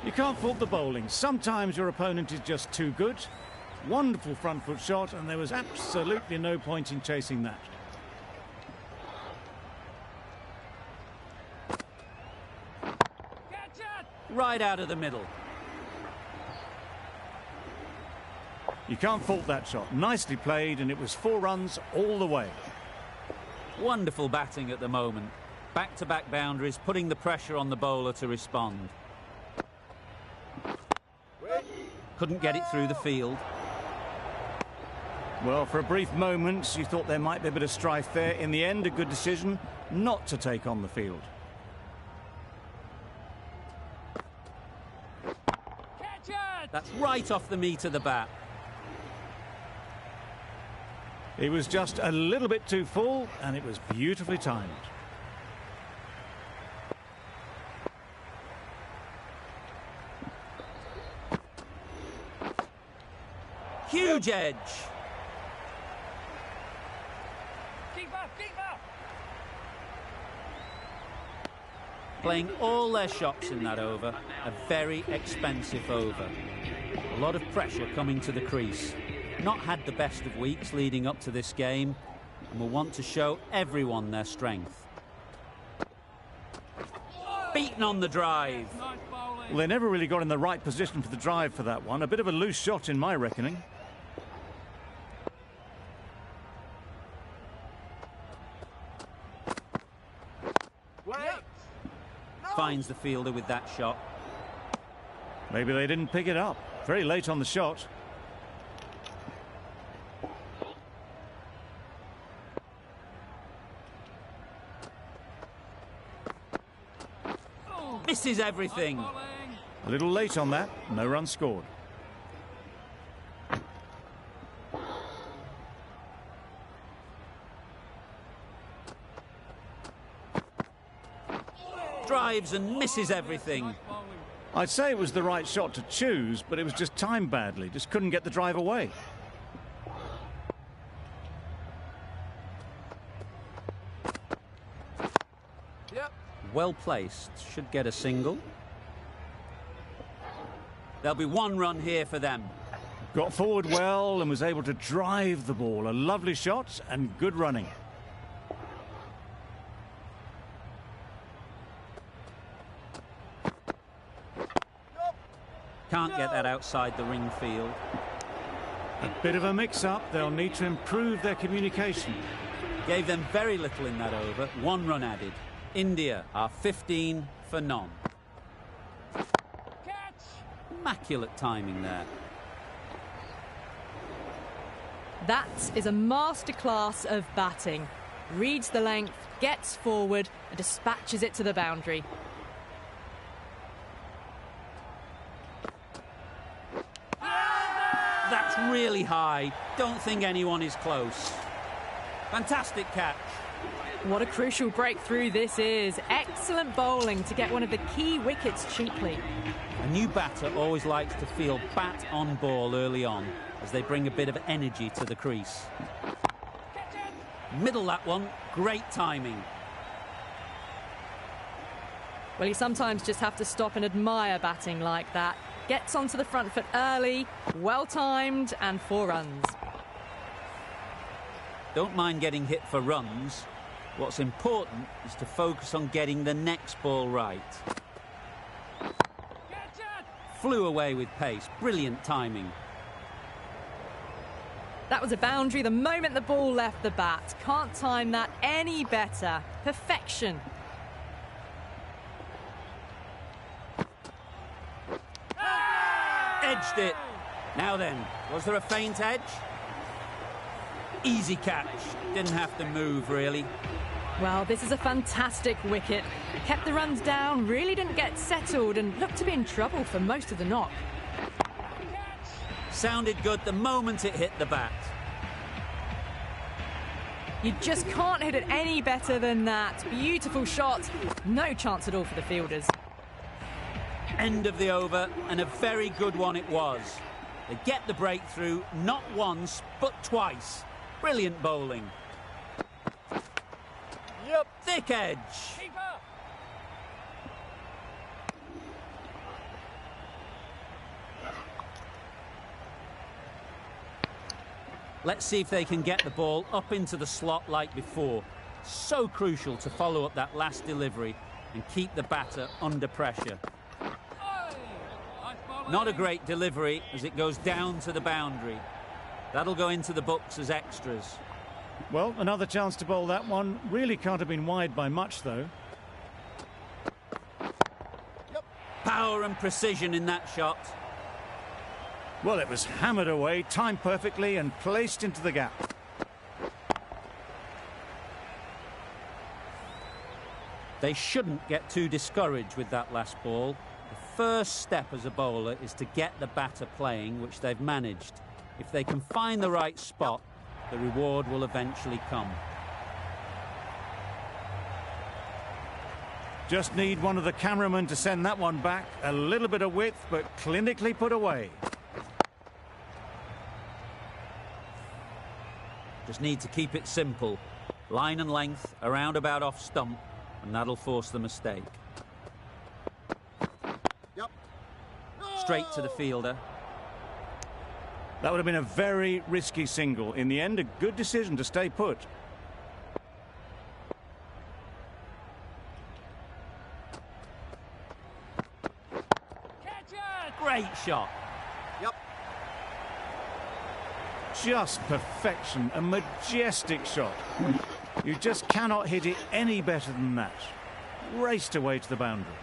You can't fault the bowling. Sometimes your opponent is just too good. Wonderful front foot shot, and there was absolutely no point in chasing that. Right out of the middle. You can't fault that shot. Nicely played, and it was 4 runs all the way. Wonderful batting at the moment. Back-to-back boundaries, putting the pressure on the bowler to respond. Couldn't get it through the field. Well, for a brief moment, you thought there might be a bit of strife there. In the end, a good decision not to take on the field. That's right off the meat of the bat. It was just a little bit too full, and it was beautifully timed. Huge edge. Playing all their shots in that over. A very expensive over. A lot of pressure coming to the crease. Not had the best of weeks leading up to this game, and will want to show everyone their strength. Beaten on the drive. Well, they never really got in the right position for the drive for that one. A bit of a loose shot in my reckoning. Finds the fielder with that shot. Maybe they didn't pick it up. Very late on the shot. Misses everything. A little late on that. No run scored. Drives and misses everything. I'd say it was the right shot to choose, but it was just timed badly. Just couldn't get the drive away. Well placed. Should get a single. There'll be 1 run here for them. Got forward well and was able to drive the ball. A lovely shot and good running. Can't get that outside the ring field. A bit of a mix-up. They'll need to improve their communication. Gave them very little in that over. 1 run added. India are 15 for none. Immaculate timing there. That is a masterclass of batting. Reads the length, gets forward and dispatches it to the boundary. That's really high. Don't think anyone is close. Fantastic catch. What a crucial breakthrough this is. Excellent bowling to get one of the key wickets cheaply. A new batter always likes to feel bat on ball early on as they bring a bit of energy to the crease. Middle that one. Great timing. Well, you sometimes just have to stop and admire batting like that. Gets onto the front foot early, well timed, and 4 runs. Don't mind getting hit for runs. What's important is to focus on getting the next ball right. Flew away with pace. Brilliant timing. That was a boundary the moment the ball left the bat. Can't time that any better. Perfection. Edged it. Now then, was there a faint edge? Easy catch. Didn't have to move, really. Well, this is a fantastic wicket. Kept the runs down, really didn't get settled and looked to be in trouble for most of the knock. Sounded good the moment it hit the bat. You just can't hit it any better than that. Beautiful shot. No chance at all for the fielders. End of the over, and a very good one it was. They get the breakthrough, not once, but twice. Brilliant bowling. Yep. Thick edge. Let's see if they can get the ball up into the slot like before. So crucial to follow up that last delivery and keep the batter under pressure. Not a great delivery as it goes down to the boundary. That'll go into the books as extras. Well, another chance to bowl that one. Really can't have been wide by much, though. Power and precision in that shot. Well, it was hammered away, timed perfectly and placed into the gap. They shouldn't get too discouraged with that last ball. The first step as a bowler is to get the batter playing, which they've managed. If they can find the right spot, the reward will eventually come. Just need one of the cameramen to send that one back. A little bit of width, but clinically put away. Just need to keep it simple. Line and length, around about off stump, and that'll force the mistake. Straight to the fielder. That would have been a very risky single. In the end, a good decision to stay put. Great shot. Just perfection, a majestic shot. You just cannot hit it any better than that. Raced away to the boundary.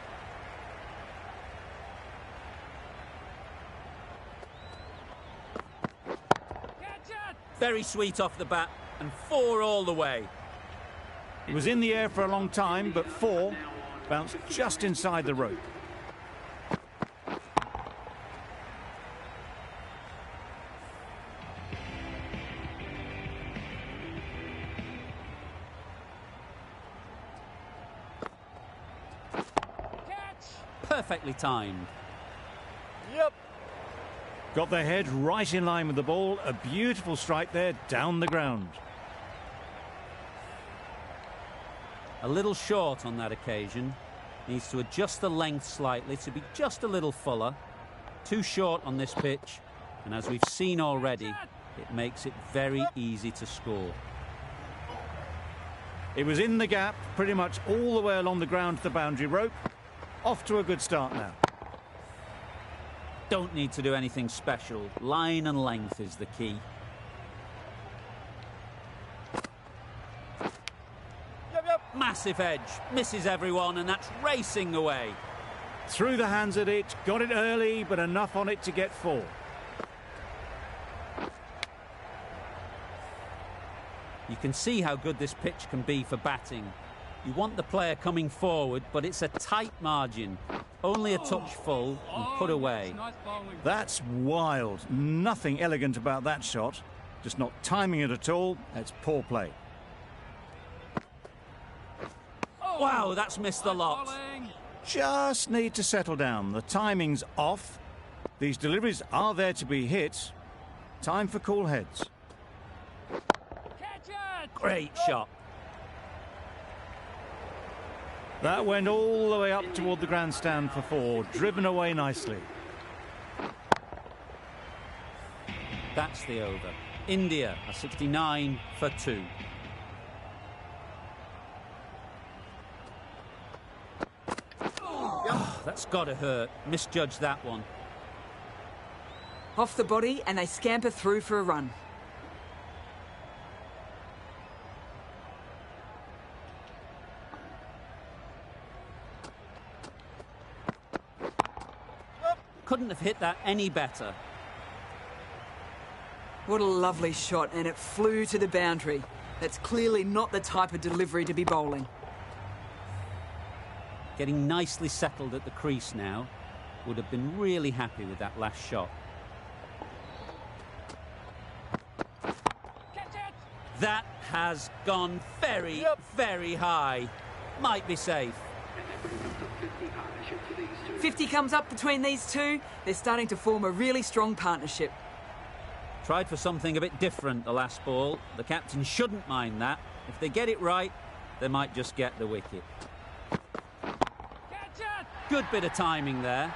Very sweet off the bat, and 4 all the way. It was in the air for a long time, but 4 bounced just inside the rope. Perfectly timed. Got their head right in line with the ball. A beautiful strike there, down the ground. A little short on that occasion. Needs to adjust the length slightly to be just a little fuller. Too short on this pitch, and as we've seen already, it makes it very easy to score. It was in the gap, pretty much all the way along the ground to the boundary rope. Off to a good start now. Don't need to do anything special. Line and length is the key. Massive edge. Misses everyone, and that's racing away. Threw the hands at it, got it early, but enough on it to get 4. You can see how good this pitch can be for batting. You want the player coming forward, but it's a tight margin. Only a touch full and put away. That's wild. Nothing elegant about that shot. Just not timing it at all. That's poor play. Wow, that's missed the lot. Just need to settle down. The timing's off. These deliveries are there to be hit. Time for cool heads. Great shot. That went all the way up toward the grandstand for 4. Driven away nicely. That's the over. India are 69 for 2. Oh, that's got to hurt. Misjudged that one. Off the body, and they scamper through for a run. Couldn't have hit that any better. What a lovely shot, and it flew to the boundary. That's clearly not the type of delivery to be bowling. Getting nicely settled at the crease now. Would have been really happy with that last shot. That has gone very, very high. Might be safe. 50 comes up between these two. They're starting to form a really strong partnership. Tried for something a bit different the last ball. The captain shouldn't mind that. If they get it right, they might just get the wicket. Good bit of timing there.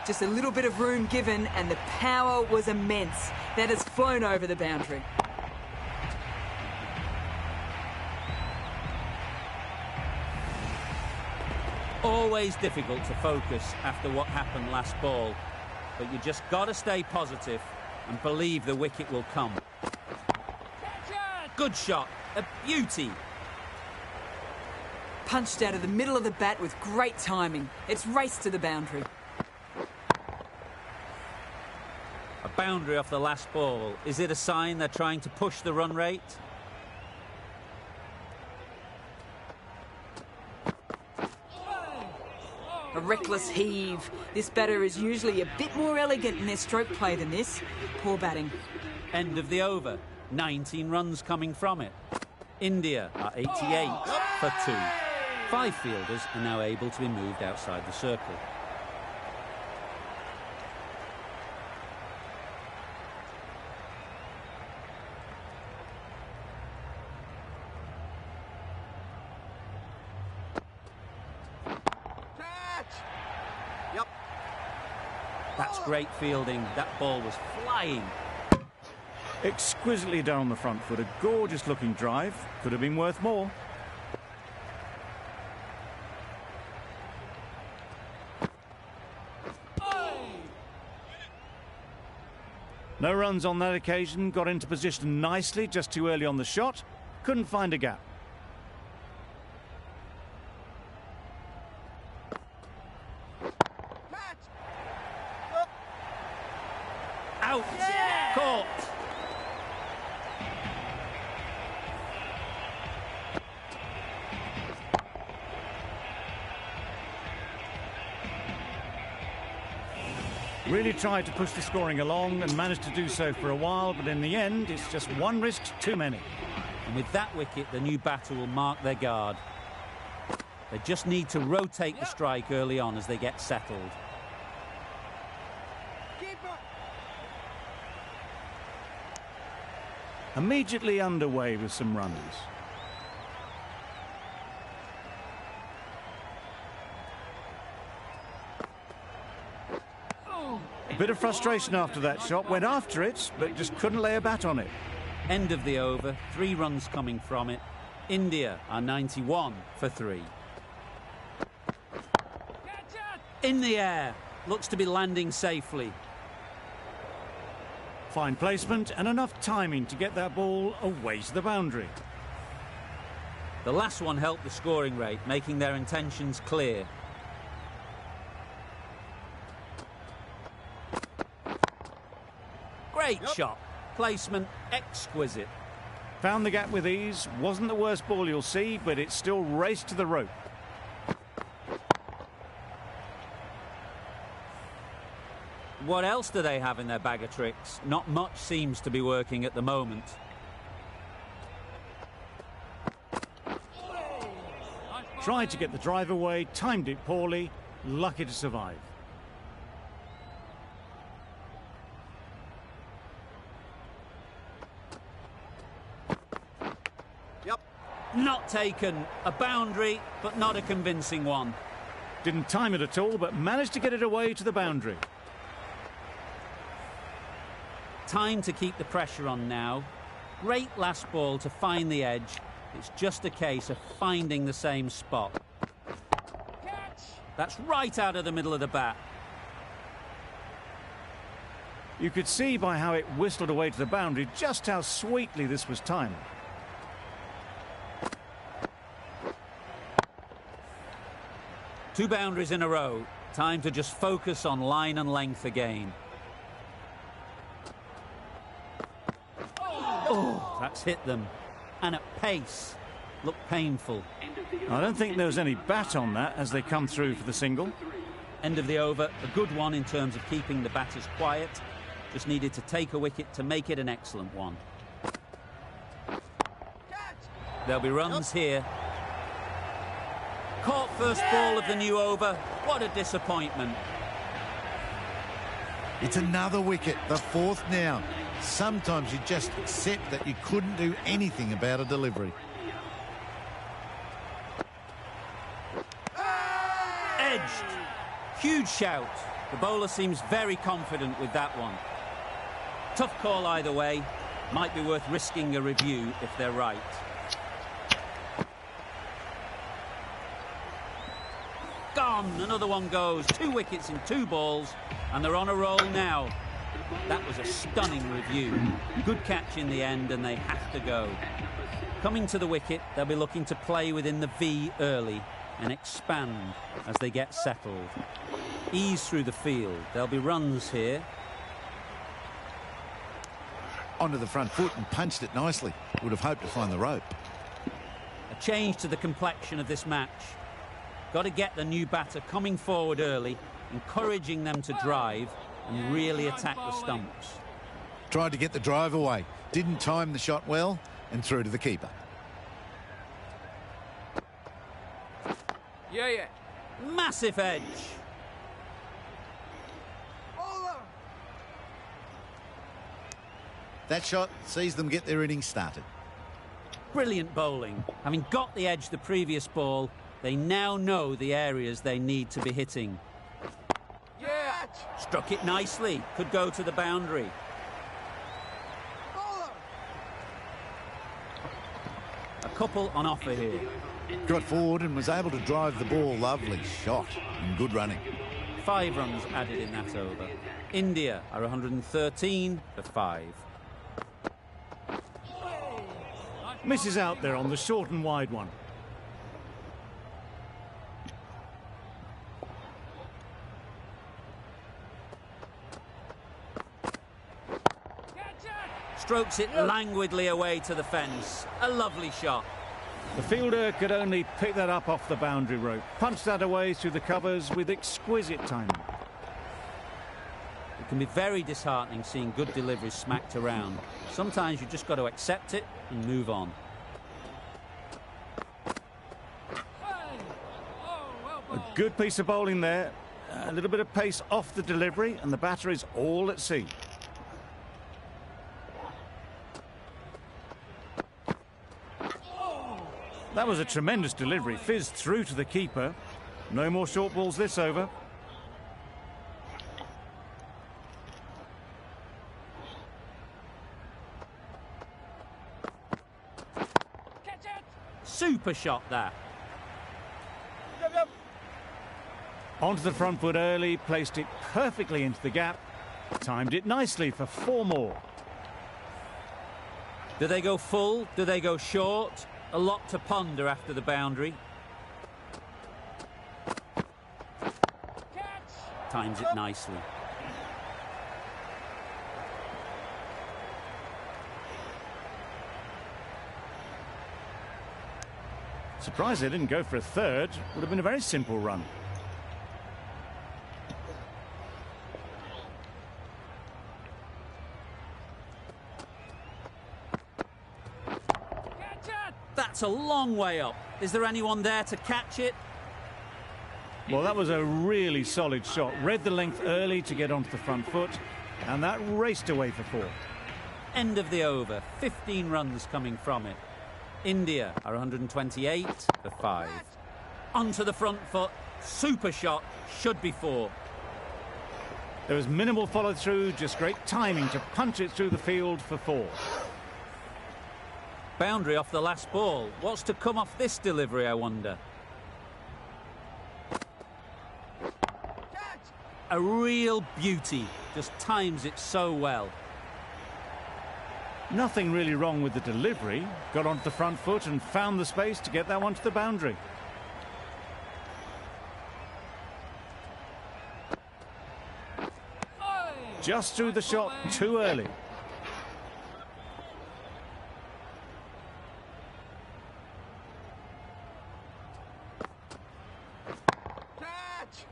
Just a little bit of room given, and the power was immense. That has flown over the boundary. Always difficult to focus after what happened last ball, but you just got to stay positive and believe the wicket will come. Good shot, a beauty. Punched out of the middle of the bat with great timing. It's raced to the boundary. A boundary off the last ball. Is it a sign they're trying to push the run rate? A reckless heave. This batter is usually a bit more elegant in their stroke play than this. Poor batting. End of the over. 19 runs coming from it. India are 88 for 2. 5 fielders are now able to be moved outside the circle. That's great fielding. That ball was flying. Exquisitely done on the front foot. A gorgeous looking drive. Could have been worth more. No runs on that occasion. Got into position nicely, just too early on the shot. Couldn't find a gap. Out! Caught! Really tried to push the scoring along and managed to do so for a while, but in the end, it's just one risk too many. And with that wicket, the new batter will mark their guard. They just need to rotate the strike early on as they get settled. Immediately underway with some runs. A bit of frustration after that shot. Went after it, but just couldn't lay a bat on it. End of the over. 3 runs coming from it. India are 91 for 3. In the air. Looks to be landing safely. Fine placement and enough timing to get that ball away to the boundary. The last one helped the scoring rate, making their intentions clear. Great shot. Placement exquisite. Found the gap with ease. Wasn't the worst ball you'll see, but it still raced to the rope. What else do they have in their bag of tricks? Not much seems to be working at the moment. Tried to get the drive away, timed it poorly, lucky to survive. Not taken. A boundary, but not a convincing one. Didn't time it at all, but managed to get it away to the boundary. Time to keep the pressure on now. Great last ball to find the edge. It's just a case of finding the same spot. That's right out of the middle of the bat. You could see by how it whistled away to the boundary just how sweetly this was timed. Two boundaries in a row. Time to just focus on line and length again. Oh, that's hit them. And at pace. Looked painful. I don't think there was any bat on that as they come through for the single. End of the over. A good one in terms of keeping the batters quiet. Just needed to take a wicket to make it an excellent one. There'll be runs here. Caught first ball of the new over. What a disappointment. It's another wicket, the 4th now. Sometimes you just accept that you couldn't do anything about a delivery. Edged. Huge shout. The bowler seems very confident with that one. Tough call either way. Might be worth risking a review if they're right. Gone! Another one goes. 2 wickets in 2 balls, and they're on a roll now. That was a stunning review. Good catch in the end, and they have to go. Coming to the wicket, they'll be looking to play within the V early and expand as they get settled. Ease through the field. There'll be runs here. Onto the front foot and punched it nicely. Would have hoped to find the rope. A change to the complexion of this match. Got to get the new batter coming forward early, encouraging them to drive and really attack the stumps. Tried to get the drive away. Didn't time the shot well and threw to the keeper. Yeah. Massive edge. That shot sees them get their innings started. Brilliant bowling. Having got the edge the previous ball, they now know the areas they need to be hitting. Yeah. Struck it nicely. Could go to the boundary. A couple on offer here. Got forward and was able to drive the ball. Lovely shot and good running. 5 runs added in that over. India are 113 for 5. Misses out there on the short and wide one. Strokes it languidly away to the fence. A lovely shot. The fielder could only pick that up off the boundary rope. Punched that away through the covers with exquisite timing. It can be very disheartening seeing good deliveries smacked around. Sometimes you just got to accept it and move on. A good piece of bowling there. A little bit of pace off the delivery, and the batter is all at sea. That was a tremendous delivery. Fizzed through to the keeper. No more short balls this over. Super shot that. Onto the front foot early, placed it perfectly into the gap. Timed it nicely for 4 more. Do they go full? Do they go short? A lot to ponder after the boundary. Times it nicely. Surprised they didn't go for a third. Would have been a very simple run. That's a long way up. Is there anyone there to catch it? Well, that was a really solid shot. Read the length early to get onto the front foot, and that raced away for 4. End of the over. 15 runs coming from it. India are 128 for 5. Onto the front foot. Super shot. Should be 4. There was minimal follow-through, just great timing to punch it through the field for 4. Boundary off the last ball. What's to come off this delivery, I wonder? A real beauty. Just times it so well. Nothing really wrong with the delivery. Got onto the front foot and found the space to get that one to the boundary. Just threw the shot too early.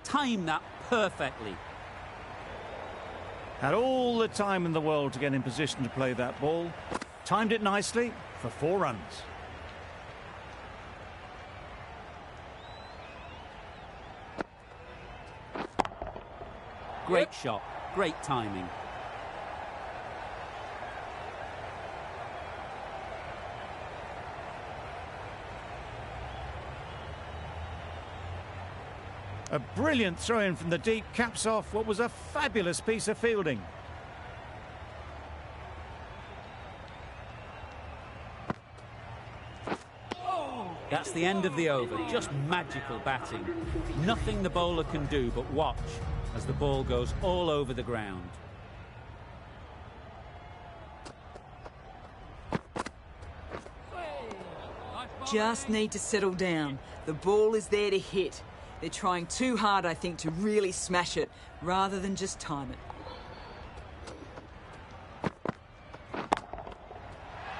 Timed that perfectly. Had all the time in the world to get in position to play that ball. Timed it nicely for 4 runs. Great shot. Great timing. A brilliant throw-in from the deep caps off what was a fabulous piece of fielding. That's the end of the over. Just magical batting. Nothing the bowler can do but watch as the ball goes all over the ground. Just need to settle down. The ball is there to hit. They're trying too hard, I think, to really smash it, rather than just time it.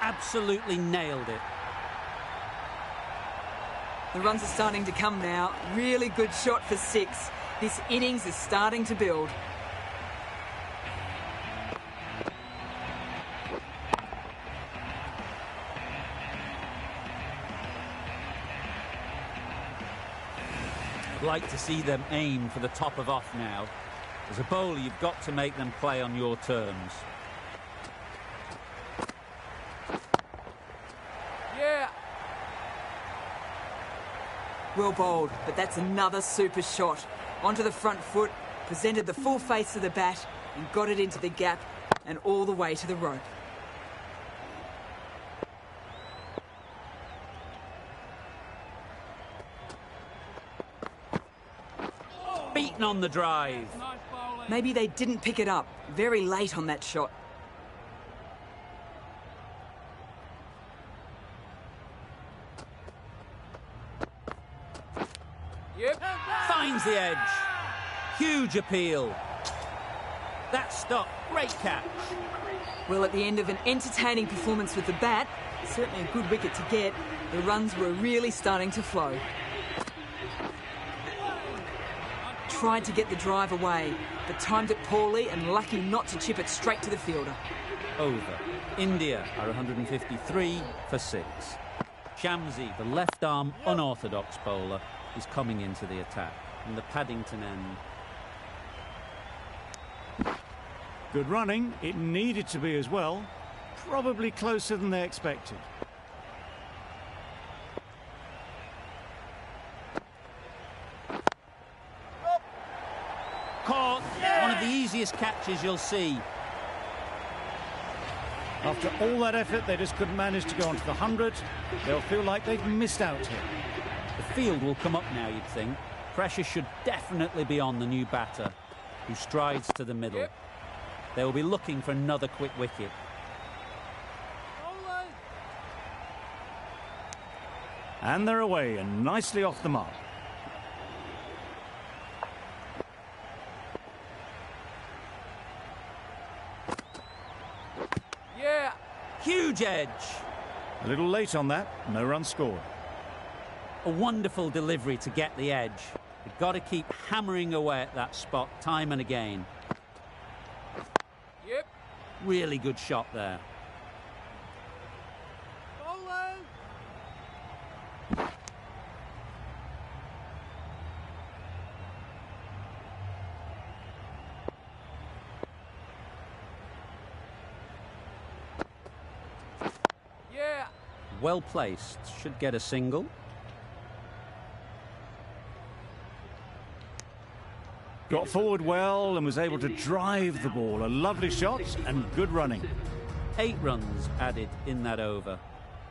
Absolutely nailed it. The runs are starting to come now. Really good shot for 6. This innings is starting to build. I'd like to see them aim for the top of off now. As a bowler, you've got to make them play on your terms. Yeah. Well bowled, but that's another super shot. Onto the front foot, presented the full face of the bat and got it into the gap and all the way to the rope. Beaten on the drive. Nice bowling. Maybe they didn't pick it up. Very late on that shot. Yep. Finds the edge. Huge appeal. That stop. Great catch. Well, at the end of an entertaining performance with the bat, certainly a good wicket to get, the runs were really starting to flow. Tried to get the drive away, but timed it poorly and lucky not to chip it straight to the fielder. Over. India are 153 for 6. Shamsi, the left-arm unorthodox bowler, is coming into the attack from the Paddington end. Good running. It needed to be as well. Probably closer than they expected. Caught. One of the easiest catches you'll see. After all that effort, they just couldn't manage to go onto the 100. They'll feel like they've missed out here. The field will come up now, you'd think. Pressure should definitely be on the new batter, who strides to the middle. They will be looking for another quick wicket. Bowling. And they're away and nicely off the mark. Yeah. Huge edge. A little late on that. No run scored. A wonderful delivery to get the edge. You've got to keep hammering away at that spot time and again. Yep. Really good shot there. Bowling. Yeah. Well placed. Should get a single. Got forward well and was able to drive the ball. A lovely shot and good running. 8 runs added in that over.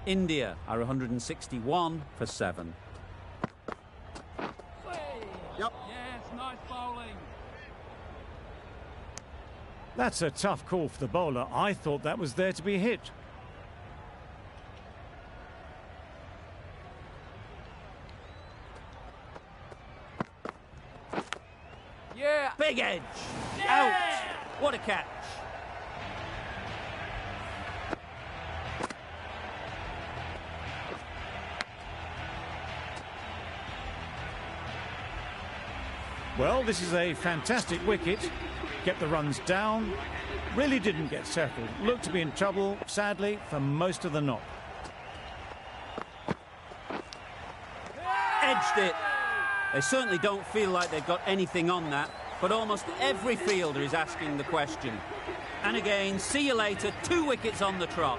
India are 161 for 7. Yep. Yes, nice bowling. That's a tough call for the bowler. I thought that was there to be hit. Yeah. Big edge. Out. What a catch. Well, this is a fantastic wicket. Kept the runs down. Really didn't get settled. Looked to be in trouble, sadly, for most of the knock. Edged it. They certainly don't feel like they've got anything on that, but almost every fielder is asking the question. And again, see you later, 2 wickets on the trot.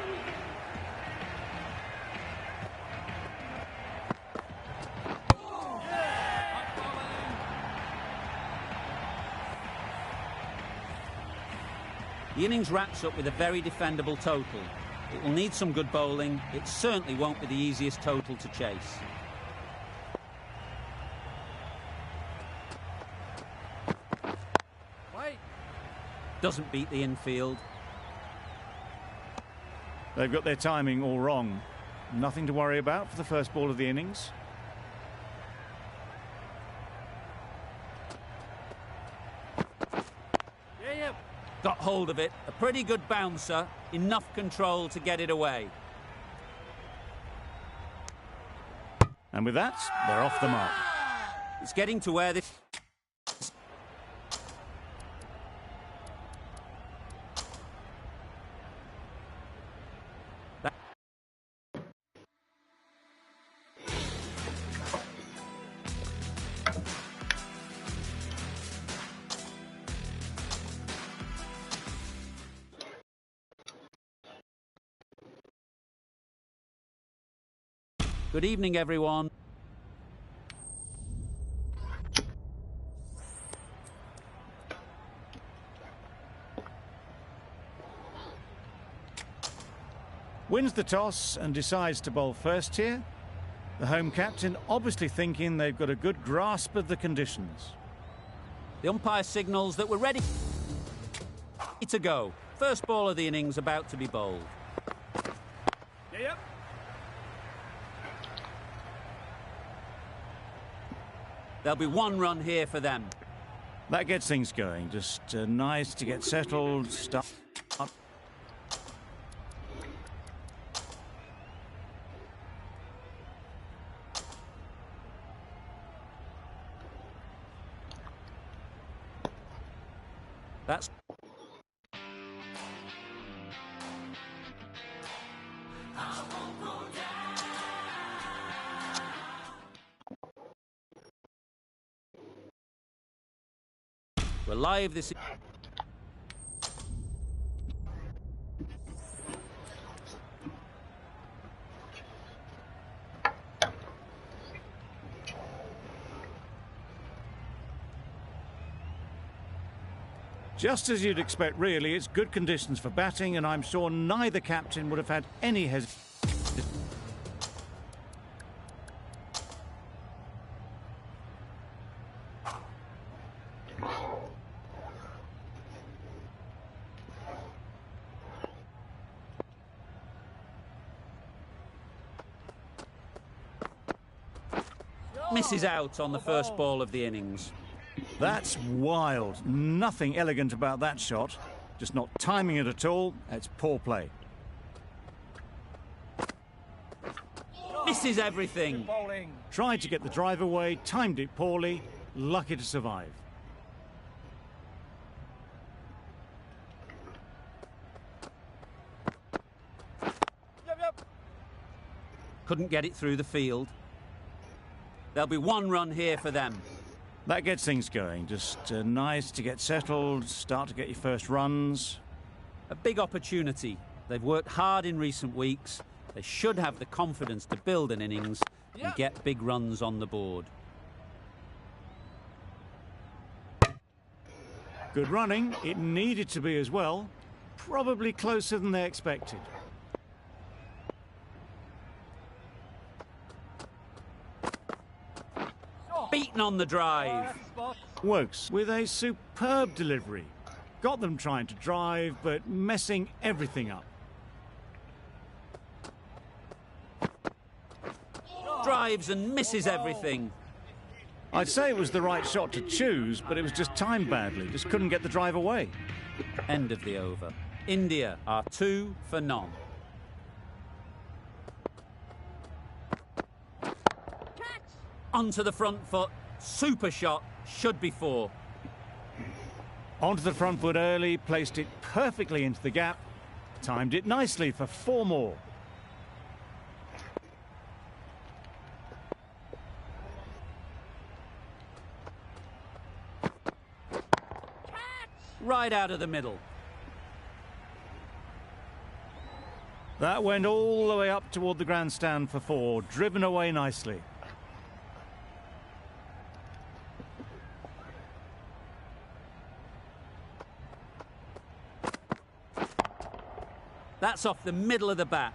The innings wraps up with a very defendable total. It will need some good bowling. It certainly won't be the easiest total to chase. Wait. Doesn't beat the infield. They've got their timing all wrong. Nothing to worry about for the first ball of the innings. Yeah. Got hold of it. A pretty good bouncer. Enough control to get it away. And with that, they're off the mark. It's getting to where this... Good evening, everyone. Wins the toss and decides to bowl first here. The home captain obviously thinking they've got a good grasp of the conditions. The umpire signals that we're ready to go. First ball of the innings about to be bowled. Yep. There'll be one run here for them. That gets things going. Just nice to get settled. Start. That's... We're live this... Just as you'd expect, really. It's good conditions for batting, and I'm sure neither captain would have had any hesitation. Misses out on the first ball of the innings. That's wild. Nothing elegant about that shot. Just not timing it at all. It's poor play. Misses everything. Bowling. Tried to get the drive away, timed it poorly, lucky to survive. Yep. Couldn't get it through the field. There'll be one run here for them. That gets things going. Just nice to get settled, start to get your first runs. A big opportunity. They've worked hard in recent weeks. They should have the confidence to build an innings and get big runs on the board. Good running. It needed to be as well. Probably closer than they expected. Beaten on the drive. Wokes with a superb delivery. Got them trying to drive, but messing everything up. Drives and misses everything. I'd say it was the right shot to choose, but it was just timed badly. Just couldn't get the drive away. End of the over. India are 2 for none. Onto the front foot. Super shot. Should be 4. Onto the front foot early, placed it perfectly into the gap. Timed it nicely for 4 more. Right out of the middle. That went all the way up toward the grandstand for 4. Driven away nicely. That's off the middle of the bat.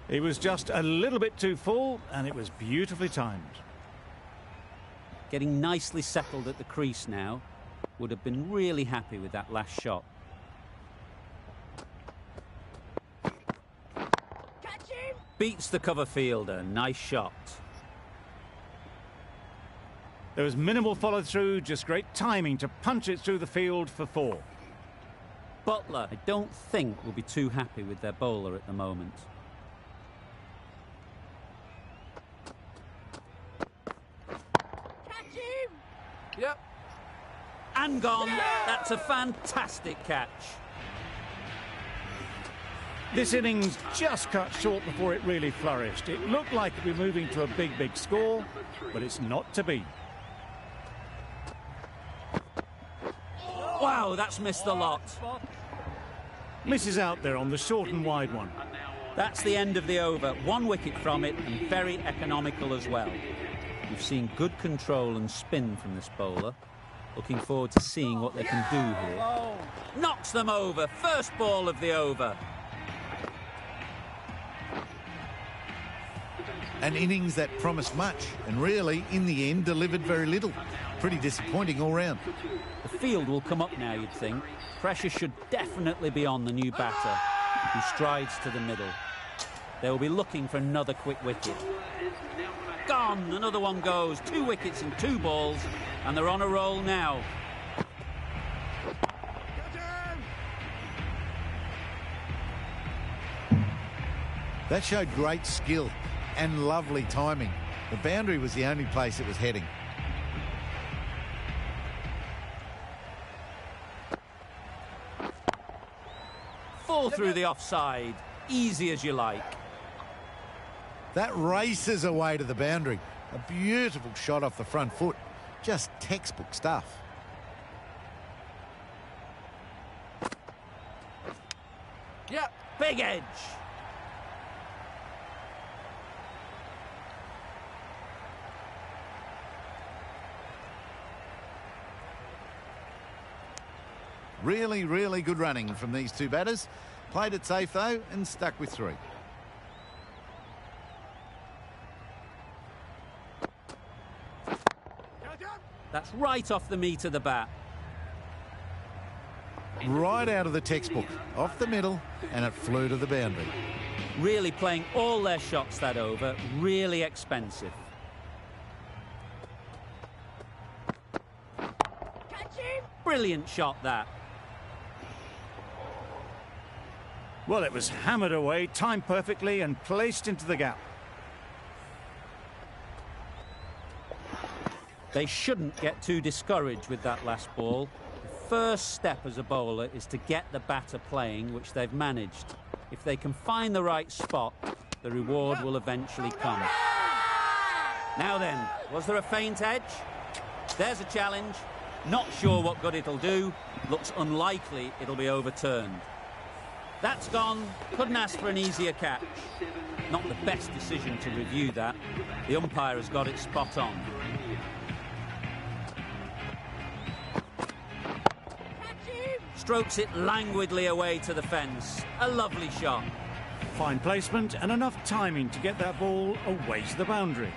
He was just a little bit too full, and it was beautifully timed. Getting nicely settled at the crease now. Would have been really happy with that last shot. Catch him! Beats the cover fielder. Nice shot. There was minimal follow-through, just great timing to punch it through the field for 4. Butler, I don't think, will be too happy with their bowler at the moment. Catch him! Yep. And gone. That's a fantastic catch. This innings just cut short before it really flourished. It looked like it'd be moving to a big, big score, but it's not to be. Wow, that's missed the lot. Misses out there on the short and wide one. That's the end of the over. 1 wicket from it, and very economical as well. We've seen good control and spin from this bowler. Looking forward to seeing what they can do here. Knocks them over. First ball of the over. An innings that promised much and really, in the end, delivered very little. Pretty disappointing all round. The field will come up now, you'd think. Pressure should definitely be on the new batter, who strides to the middle. They'll be looking for another quick wicket. Gone! Another one goes. 2 wickets and 2 balls, and they're on a roll now. That showed great skill and lovely timing. The boundary was the only place it was heading. Fall through the offside. Easy as you like. That races away to the boundary. A beautiful shot off the front foot. Just textbook stuff. Yep. Big edge. Really, really good running from these two batters. Played it safe, though, and stuck with 3. That's right off the meat of the bat. Right out of the textbook. Off the middle, and it flew to the boundary. Really playing all their shots that over. Really expensive. Catch him! Brilliant shot, that. Well, it was hammered away, timed perfectly, and placed into the gap. They shouldn't get too discouraged with that last ball. The first step as a bowler is to get the batter playing, which they've managed. If they can find the right spot, the reward will eventually come. Now then, was there a feint edge? There's a challenge. Not sure what good it'll do. Looks unlikely it'll be overturned. That's gone. Couldn't ask for an easier catch. Not the best decision to review that. The umpire has got it spot on. Strokes it languidly away to the fence. A lovely shot. Fine placement and enough timing to get that ball away to the boundary.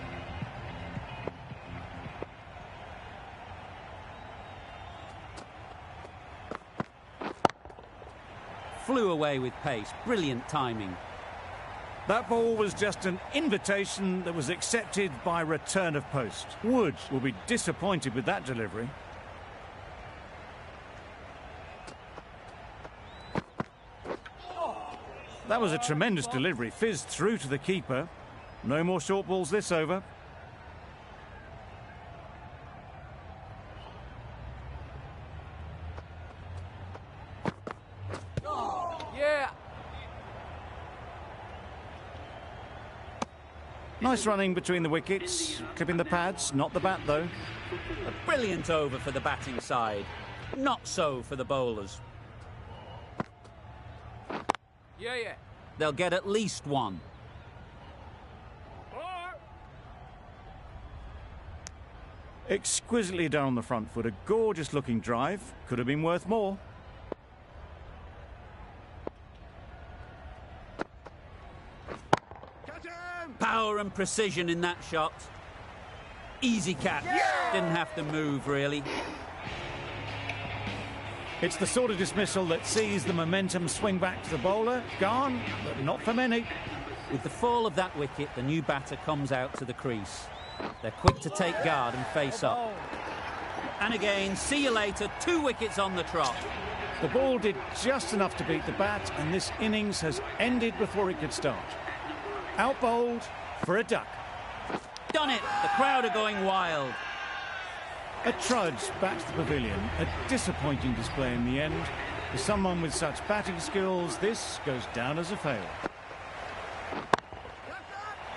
Flew away with pace. Brilliant timing. That ball was just an invitation that was accepted by return of post. Wood will be disappointed with that delivery. That was a tremendous delivery. Fizzed through to the keeper. No more short balls this over. Yeah! Nice running between the wickets. Clipping the pads, not the bat though. A brilliant over for the batting side. Not so for the bowlers. Yeah, yeah. They'll get at least 1. Exquisitely done on the front foot. A gorgeous looking drive. Could have been worth more. and precision in that shot. Easy catch. Didn't have to move, really. It's the sort of dismissal that sees the momentum swing back to the bowler. Gone, but not for many. With the fall of that wicket, the new batter comes out to the crease. They're quick to take guard and face up. And again, see you later, 2 wickets on the trot. The ball did just enough to beat the bat, and this innings has ended before it could start. Out-bowled for a duck. Done it! The crowd are going wild. A trudge back to the pavilion. A disappointing display in the end. For someone with such batting skills, this goes down as a fail.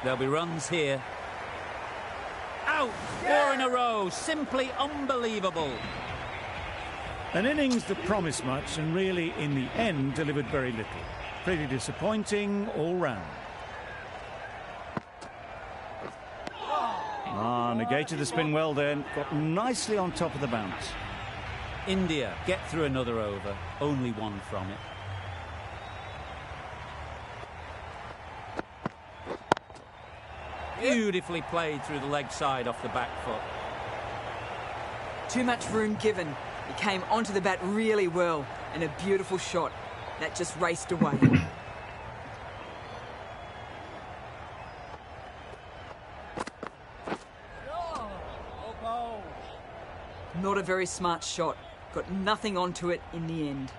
There'll be runs here. Out! 4 in a row. Simply unbelievable. An innings that promised much and really, in the end, delivered very little. Pretty disappointing all round. Negated the spin well then. Got nicely on top of the bounce. India get through another over. Only 1 from it. Beautifully played through the leg side off the back foot. Too much room given. He came onto the bat really well, and a beautiful shot. That just raced away. Not a very smart shot. Got nothing onto it in the end.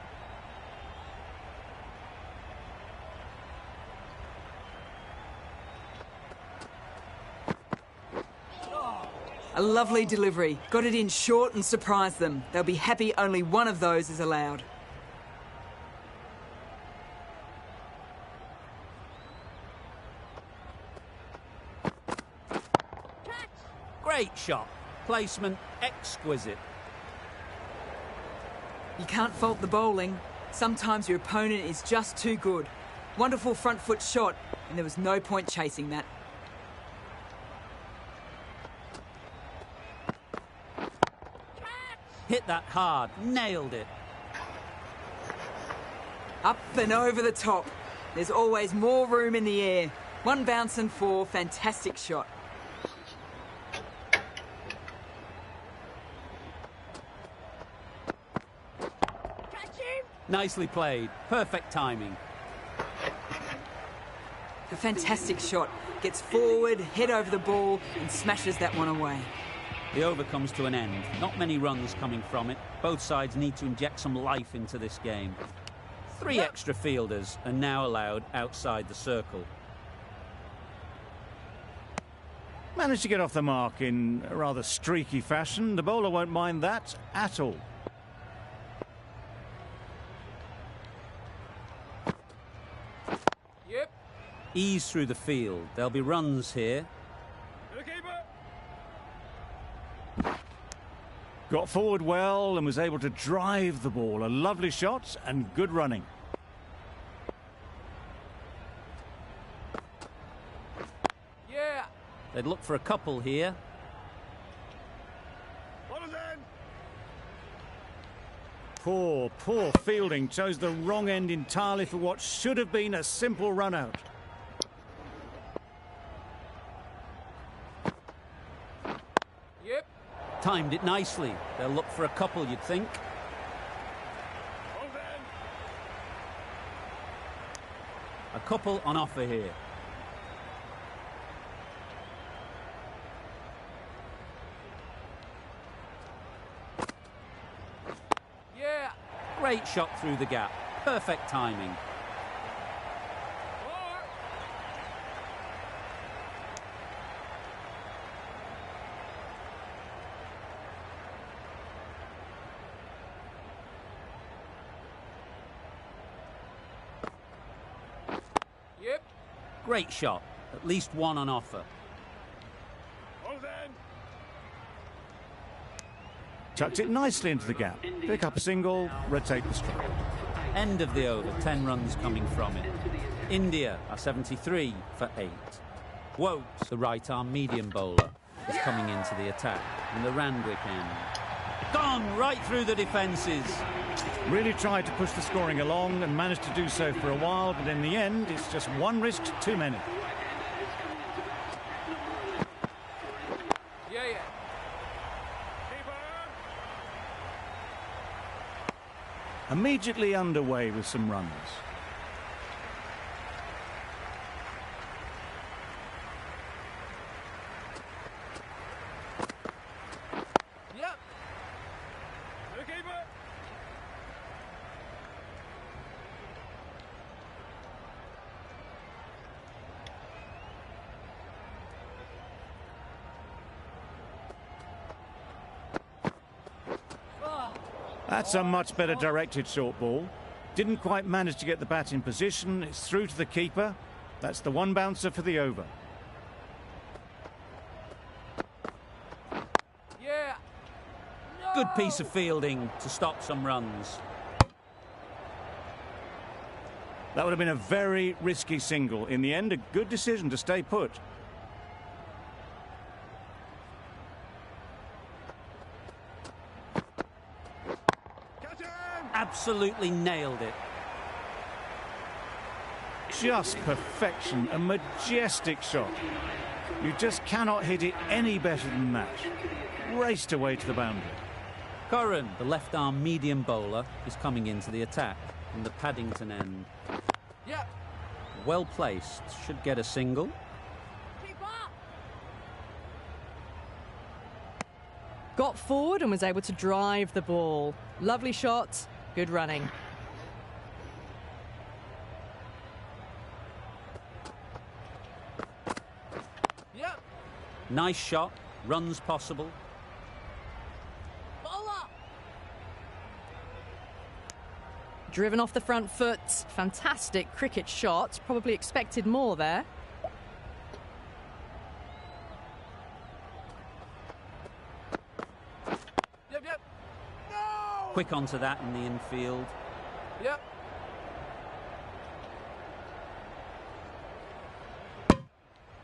A lovely delivery. Got it in short and surprised them. They'll be happy only one of those is allowed. Great shot. Placement exquisite. You can't fault the bowling. Sometimes your opponent is just too good. Wonderful front foot shot, and there was no point chasing that. Hit that hard. Nailed it. Up and over the top. There's always more room in the air. 1 bounce and 4. Fantastic shot. Nicely played. Perfect timing. A fantastic shot. Gets forward, head over the ball, and smashes that one away. The over comes to an end. Not many runs coming from it. Both sides need to inject some life into this game. 3 extra fielders are now allowed outside the circle. Managed to get off the mark in a rather streaky fashion. The bowler won't mind that at all. Yep. Ease through the field. There'll be runs here. Got forward well and was able to drive the ball. A lovely shot and good running. Yeah. They'd look for a couple here. Poor fielding. Chose the wrong end entirely for what should have been a simple run out. Yep. Timed it nicely. They'll look for a couple, you'd think. A couple on offer here. Yeah. Great shot through the gap. Perfect timing. Yep. Great shot. At least 1 on offer. Tucked it nicely into the gap. Pick up a single, rotate the strike. End of the over. 10 runs coming from it. India are 73 for 8. Wokes, the right-arm medium bowler, is coming into the attack. And the Randwick end. Gone right through the defences. Really tried to push the scoring along and managed to do so for a while, but in the end, it's just 1 risk too many. immediately underway with some runs. Yep. The keeper. That's a much better directed short ball. Didn't quite manage to get the bat in position. It's through to the keeper. That's the one bouncer for the over. Yeah. Good piece of fielding to stop some runs. That would have been a very risky single. In the end, a good decision to stay put. Absolutely nailed it. Just perfection, a majestic shot. You just cannot hit it any better than that. Raced away to the boundary. Curran, the left-arm medium bowler, is coming into the attack from the Paddington end. Yep. Well placed, should get a single. Got forward and was able to drive the ball. Lovely shot, good running. Yep. Nice shot, runs possible. Bowler. Driven off the front foot, fantastic cricket shot. Probably expected more there. Yep, yep. No! Quick onto that in the infield. Yep.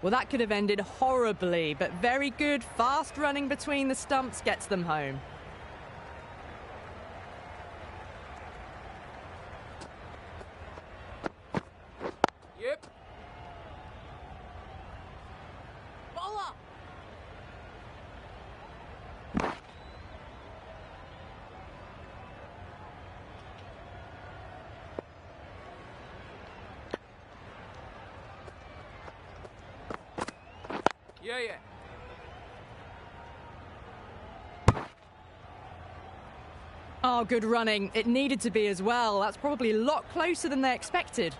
Well, that could have ended horribly, but very good. Fast running between the stumps gets them home. Yep. Bowler. Yeah, yeah. Oh, good running. It needed to be as well. That's probably a lot closer than they expected.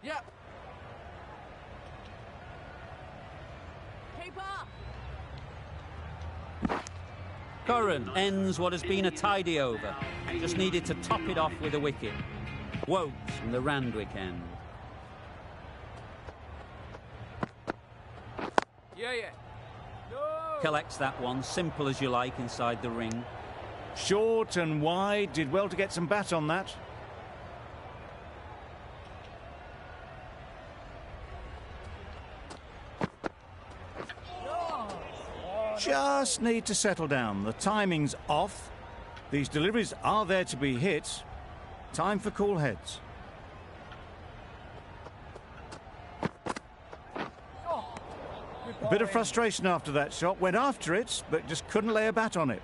Yep. Keeper. Curran ends what has been a tidy over. Just needed to top it off with a wicket. Woakes from the Randwick end. Yeah, yeah. No. Collects that one, simple as you like, inside the ring. Short and wide, did well to get some bat on that. Just need to settle down. The timing's off. These deliveries are there to be hit. Time for cool heads. A bit of frustration after that shot. Went after it, but just couldn't lay a bat on it.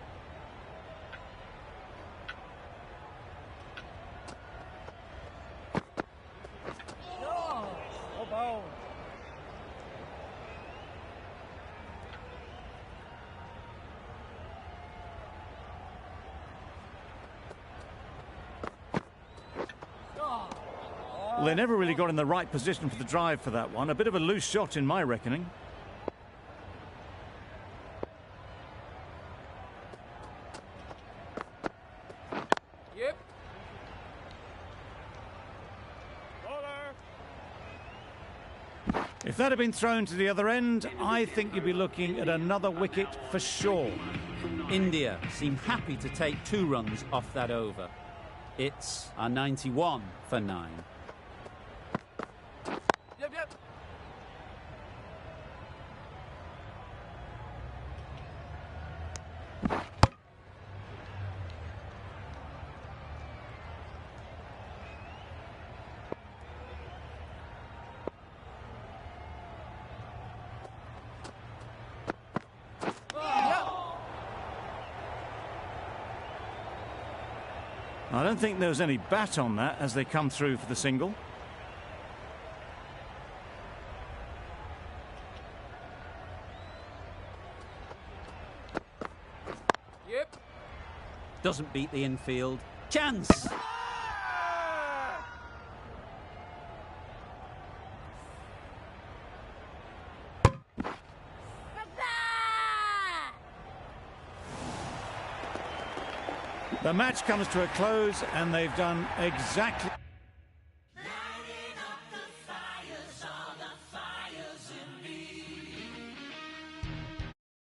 Well, they never really got in the right position for the drive for that one. A bit of a loose shot in my reckoning. Yep. If that had been thrown to the other end, I think you'd be looking at another wicket for sure. India seem happy to take 2 runs off that over. It's a 91 for 9. Yep, yep. I don't think there was any bat on that as they come through for the single. Yep. Doesn't beat the infield. Chance! The match comes to a close and they've done exactly...